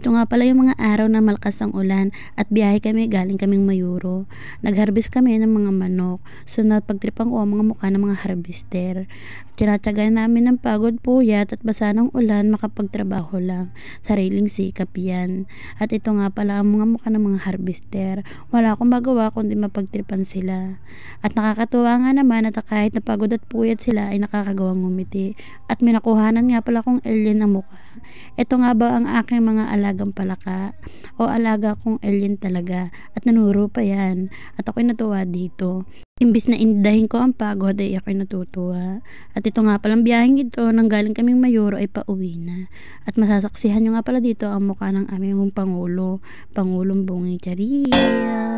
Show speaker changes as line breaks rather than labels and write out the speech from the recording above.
Ito nga pala yung mga araw na malakas ang ulan at biyahe kami galing kaming Mayuro. Nag-harvest kami ng mga manok. So napagtripan ko ang mga mukha ng mga harvester. Tinatsagaan namin ng pagod, puyat at basa ng ulan makapagtrabaho lang. Sariling sikap yan. At ito nga pala ang mga mukha ng mga harvester. Wala akong magawa kundi mapagtripan sila. At nakakatuwa nga naman at kahit napagod at puyat sila ay nakakagawang ngumiti. At may nakuhanan nga pala kong alien na mukha. Ito nga ba ang aking mga alagang palaka o alaga kong alien talaga at nanuro pa yan at ako'y natuwa dito. Imbis na indahin ko ang pagod ay ako'y natutuwa. At ito nga palang biyaheng ito nang galing kaming Mayuro ay pauwi na. At masasaksihan nyo nga pala dito ang mukha ng aming Pangulong Bongbong Charia.